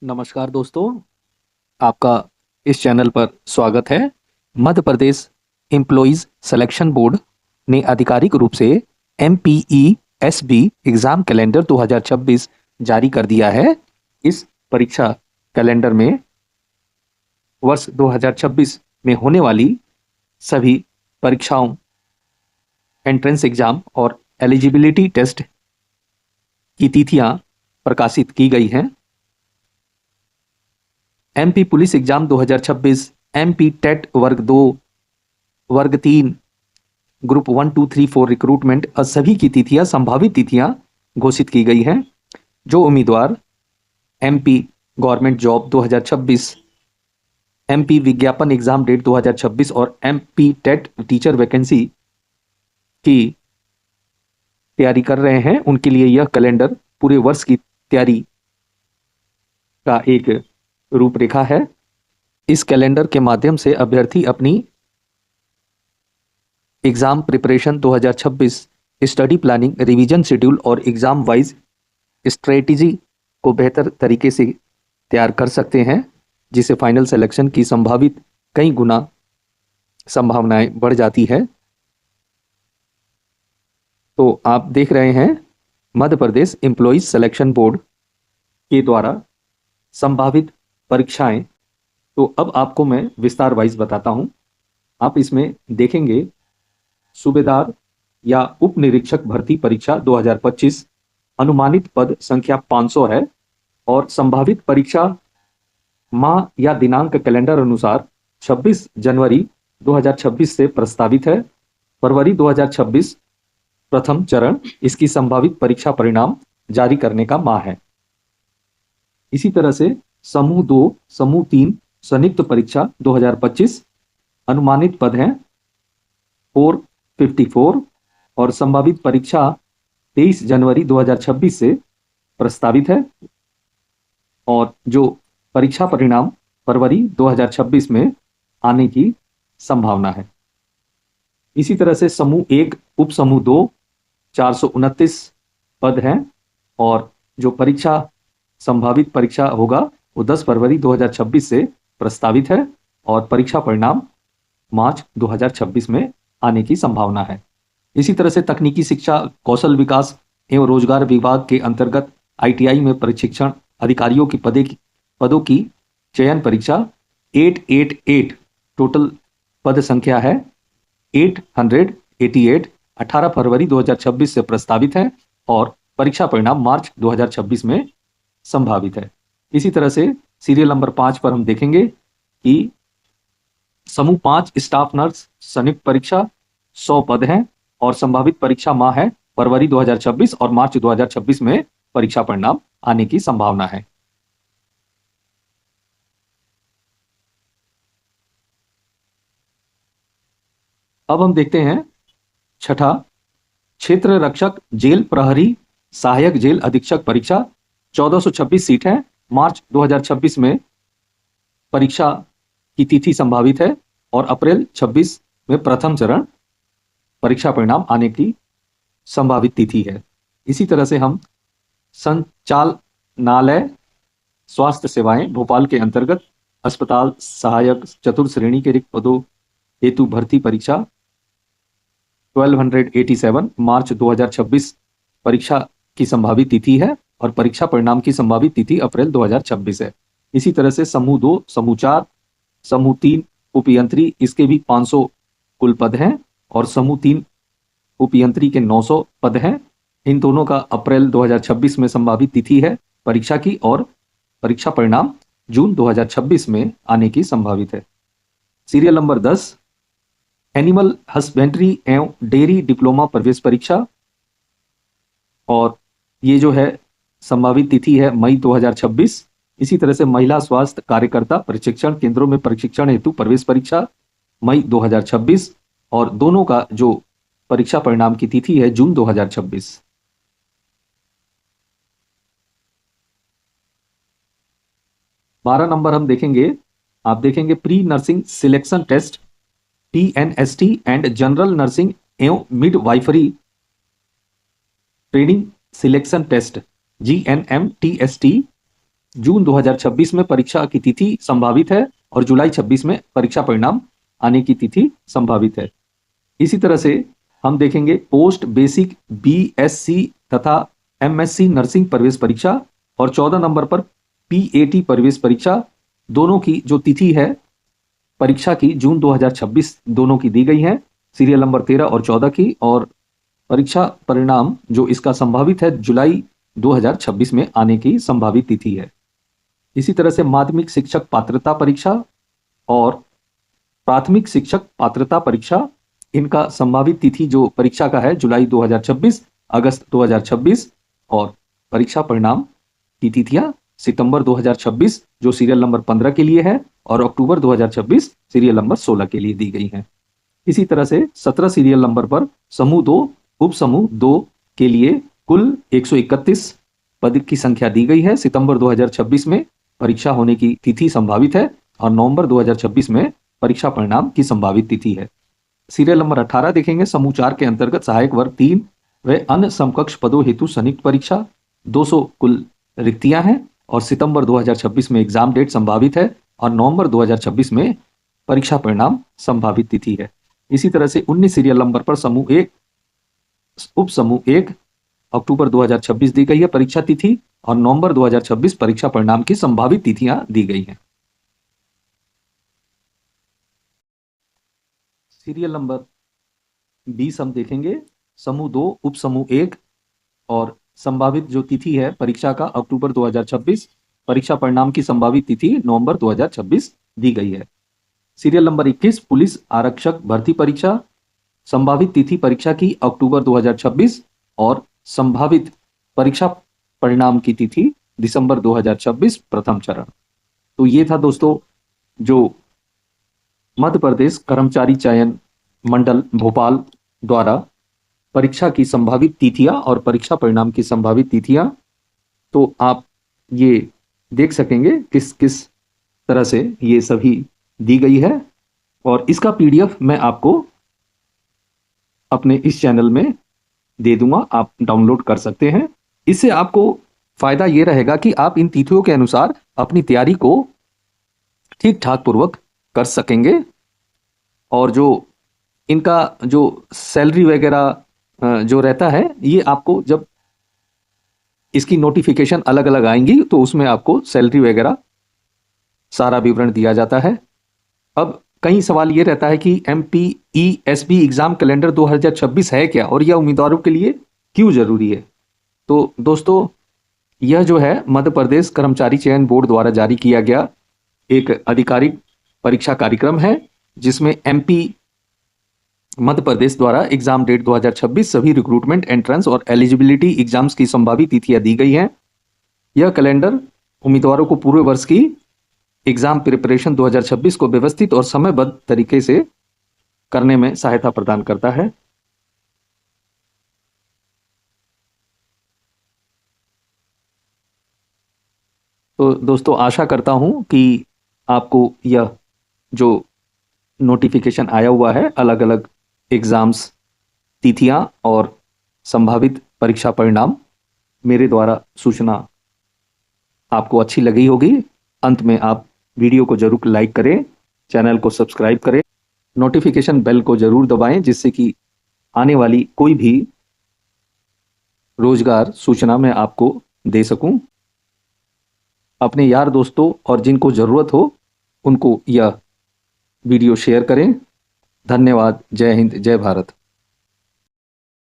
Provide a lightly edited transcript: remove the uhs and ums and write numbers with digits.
नमस्कार दोस्तों, आपका इस चैनल पर स्वागत है। Madhya Pradesh employees selection board ने आधिकारिक रूप से MPESB एग्जाम कैलेंडर 2026 जारी कर दिया है। इस परीक्षा कैलेंडर में वर्ष 2026 में होने वाली सभी परीक्षाओं, एंट्रेंस एग्जाम और एलिजिबिलिटी टेस्ट की तिथियां प्रकाशित की गई हैं। MP police exam 2026, MP TET वर्ग 2, वर्ग 3, ग्रुप 1, 2, 3, 4 रिक्रूटमेंट सभी की तिथियां, संभावित तिथियां घोषित की गई हैं। जो उम्मीदवार MP गवर्नमेंट जॉब 2026, MP विज्ञापन एग्जाम डेट 2026 और MP टेट टीचर वैकेंसी की तैयारी कर रहे हैं, उनके लिए यह कैलेंडर पूरे वर्ष की तैयारी का एक रूपरेखा है। इस कैलेंडर के माध्यम से अभ्यर्थी अपनी exam preparation 2026, study planning, revision schedule और एग्जाम वाइज स्ट्रेटेजी को बेहतर तरीके से तैयार कर सकते हैं, जिससे फाइनल सिलेक्शन की संभावित कई गुना संभावनाएं बढ़ जाती है। तो आप देख रहे हैं Madhya Pradesh employees selection board के द्वारा संभावित परीक्षाएं। तो अब आपको मैं विस्तार वाइज बताता हूं। आप इसमें देखेंगे सूबेदार या उप निरीक्षक भर्ती परीक्षा 2025, अनुमानित पद संख्या 500 है और संभावित परीक्षा माह या दिनांक कैलेंडर अनुसार 26 जनवरी 2026 से प्रस्तावित है। फरवरी 2026 प्रथम चरण इसकी संभावित परीक्षा परिणाम जारी करने का माह है। इसी तरह से समूह 2, समूह 3 संयुक्त परीक्षा 2025, अनुमानित पद हैं 454 और संभावित परीक्षा 23 जनवरी 2026 से प्रस्तावित है और जो परीक्षा परिणाम फरवरी 2026 में आने की संभावना है। इसी तरह से समूह 1, उप समूह 2 429 पद हैं और जो परीक्षा संभावित परीक्षा होगा वो 10 फरवरी 2026 से प्रस्तावित है और परीक्षा परिणाम मार्च 2026 में आने की संभावना है। इसी तरह से तकनीकी शिक्षा, कौशल विकास एवं रोजगार विभाग के अंतर्गत ITI में प्रशिक्षण अधिकारियों की पदों की चयन परीक्षा 888 टोटल पद संख्या है 888, 18 फरवरी 2026 से प्रस्तावित है और परीक्षा परिणाम मार्च 2026 में संभावित है। इसी तरह से सीरियल नंबर 5 पर हम देखेंगे कि समूह 5 स्टाफ नर्स संयुक्त परीक्षा 100 पद हैं और संभावित परीक्षा माह है फरवरी 2026 और मार्च 2026 में परीक्षा परिणाम आने की संभावना है। अब हम देखते हैं छठा, क्षेत्र रक्षक जेल प्रहरी सहायक जेल अधीक्षक परीक्षा 1426 सीट है। मार्च 2026 में परीक्षा की तिथि संभावित है और अप्रैल 26 में प्रथम चरण परीक्षा परिणाम आने की संभावित तिथि है। इसी तरह से हम संचालनालय स्वास्थ्य सेवाएं भोपाल के अंतर्गत अस्पताल सहायक चतुर्थ श्रेणी के रिक्त पदों हेतु भर्ती परीक्षा 1287 मार्च 2026 परीक्षा की संभावित तिथि है और परीक्षा परिणाम की संभावित तिथि अप्रैल 2026 है। इसी तरह से समूह 2, समूह 4, समूह 3 उपयंत्री इसके भी 500 कुल पद हैं और समूह 3 उपयंत्री के 900 पद हैं। इन दोनों का अप्रैल 2026 में संभावित तिथि है परीक्षा की और परीक्षा परिणाम जून 2026 में आने की संभावित है। सीरियल नंबर 10, एनिमल हस्बेंड्री एवं डेयरी डिप्लोमा प्रवेश परीक्षा और ये जो है संभावित तिथि है मई 2026। इसी तरह से महिला स्वास्थ्य कार्यकर्ता प्रशिक्षण केंद्रों में प्रशिक्षण हेतु प्रवेश परीक्षा मई 2026 और दोनों का जो परीक्षा परिणाम की तिथि है जून 2026। बारह नंबर हम देखेंगे, आप देखेंगे pre nursing selection test PNST and general nursing एवं midwifery training selection test GNMTST June 2026 में परीक्षा की तिथि संभावित है और जुलाई 26 में परीक्षा परिणाम आने की तिथि संभावित है। इसी तरह से हम देखेंगे पोस्ट बेसिक बीएससी तथा एमएससी नर्सिंग प्रवेश परीक्षा और 14 नंबर पर पीएटी प्रवेश परीक्षा दोनों की जो तिथि है परीक्षा की जून 2026 दोनों की दी गई है, सीरियल नंबर 13 और 14 की, और परीक्षा परिणाम जो इसका संभावित है जुलाई 2026 में आने की संभावित तिथि है। इसी तरह से माध्यमिक शिक्षक पात्रता परीक्षा और प्राथमिक शिक्षक पात्रता परीक्षा इनका संभावित तिथि जो परीक्षा का है जुलाई 2026, अगस्त 2026 और परीक्षा परिणाम की तिथियां सितंबर 2026 जो सीरियल नंबर 15 के लिए है और अक्टूबर 2026 सीरियल नंबर 16 के लिए दी गई है। इसी तरह से 17 सीरियल नंबर पर समूह 2 उप समूह 2 के लिए कुल 131 पद की संख्या दी गई है। सितंबर 2026 में परीक्षा होने की तिथि संभावित है और नवंबर 2026 में परीक्षा परिणाम की संभावित तिथि है। सीरियल नंबर 18 देखेंगे, समूह 4 के अंतर्गत सहायक वर्ग 3 व अन्य समकक्ष पदों हेतु संयुक्त परीक्षा 200 कुल रिक्तियां हैं और सितंबर 2026 में एग्जाम डेट संभावित है और नवंबर 2026 में परीक्षा परिणाम संभावित तिथि है। इसी तरह से 19 सीरियल नंबर पर समूह 1 उप समूह 1 अक्टूबर 2026 दी गई है परीक्षा तिथि और नवंबर 2026 परीक्षा परिणाम की संभावित तिथियां दी गई हैं। सीरियल नंबर 20 हम देखेंगे, समूह 2 उप समूह 1 और संभावित जो तिथि है परीक्षा का अक्टूबर 2026, परीक्षा परिणाम की संभावित तिथि नवंबर 2026 दी गई है। सीरियल नंबर 21 पुलिस आरक्षक भर्ती परीक्षा, संभावित तिथि परीक्षा की अक्टूबर 2026 और संभावित परीक्षा परिणाम की तिथि दिसंबर 2026 प्रथम चरण। तो ये था दोस्तों जो मध्य प्रदेश कर्मचारी चयन मंडल भोपाल द्वारा परीक्षा की संभावित तिथियां और परीक्षा परिणाम की संभावित तिथियां। तो आप ये देख सकेंगे किस किस तरह से ये सभी दी गई है और इसका पीडीएफ मैं आपको अपने इस चैनल में दे दूंगा, आप डाउनलोड कर सकते हैं। इससे आपको फायदा ये रहेगा कि आप इन तिथियों के अनुसार अपनी तैयारी को ठीक ठाक पूर्वक कर सकेंगे और जो इनका जो सैलरी वगैरह जो रहता है ये आपको जब इसकी नोटिफिकेशन अलग अलग आएंगी तो उसमें आपको सैलरी वगैरह सारा विवरण दिया जाता है। अब कई सवाल ये रहता है कि MPESB एग्जाम कैलेंडर 2026 है क्या और यह उम्मीदवारों के लिए क्यों जरूरी है। तो दोस्तों यह जो है मध्य प्रदेश कर्मचारी चयन बोर्ड द्वारा जारी किया गया एक आधिकारिक परीक्षा कार्यक्रम है जिसमें MP मध्य प्रदेश द्वारा एग्जाम डेट 2026 सभी रिक्रूटमेंट एंट्रेंस और एलिजिबिलिटी एग्जाम्स की संभावित तिथियां दी गई हैं। यह कैलेंडर उम्मीदवारों को पूरे वर्ष की एग्जाम प्रिपरेशन 2026 को व्यवस्थित और समयबद्ध तरीके से करने में सहायता प्रदान करता है। तो दोस्तों आशा करता हूं कि आपको यह जो नोटिफिकेशन आया हुआ है अलग अलग एग्जाम्स तिथियां और संभावित परीक्षा परिणाम मेरे द्वारा सूचना आपको अच्छी लगी होगी। अंत में आप वीडियो को जरूर लाइक करें, चैनल को सब्सक्राइब करें, नोटिफिकेशन बेल को जरूर दबाएं जिससे कि आने वाली कोई भी रोजगार सूचना मैं आपको दे सकूं। अपने यार दोस्तों और जिनको जरूरत हो उनको यह वीडियो शेयर करें। धन्यवाद। जय हिंद, जय भारत।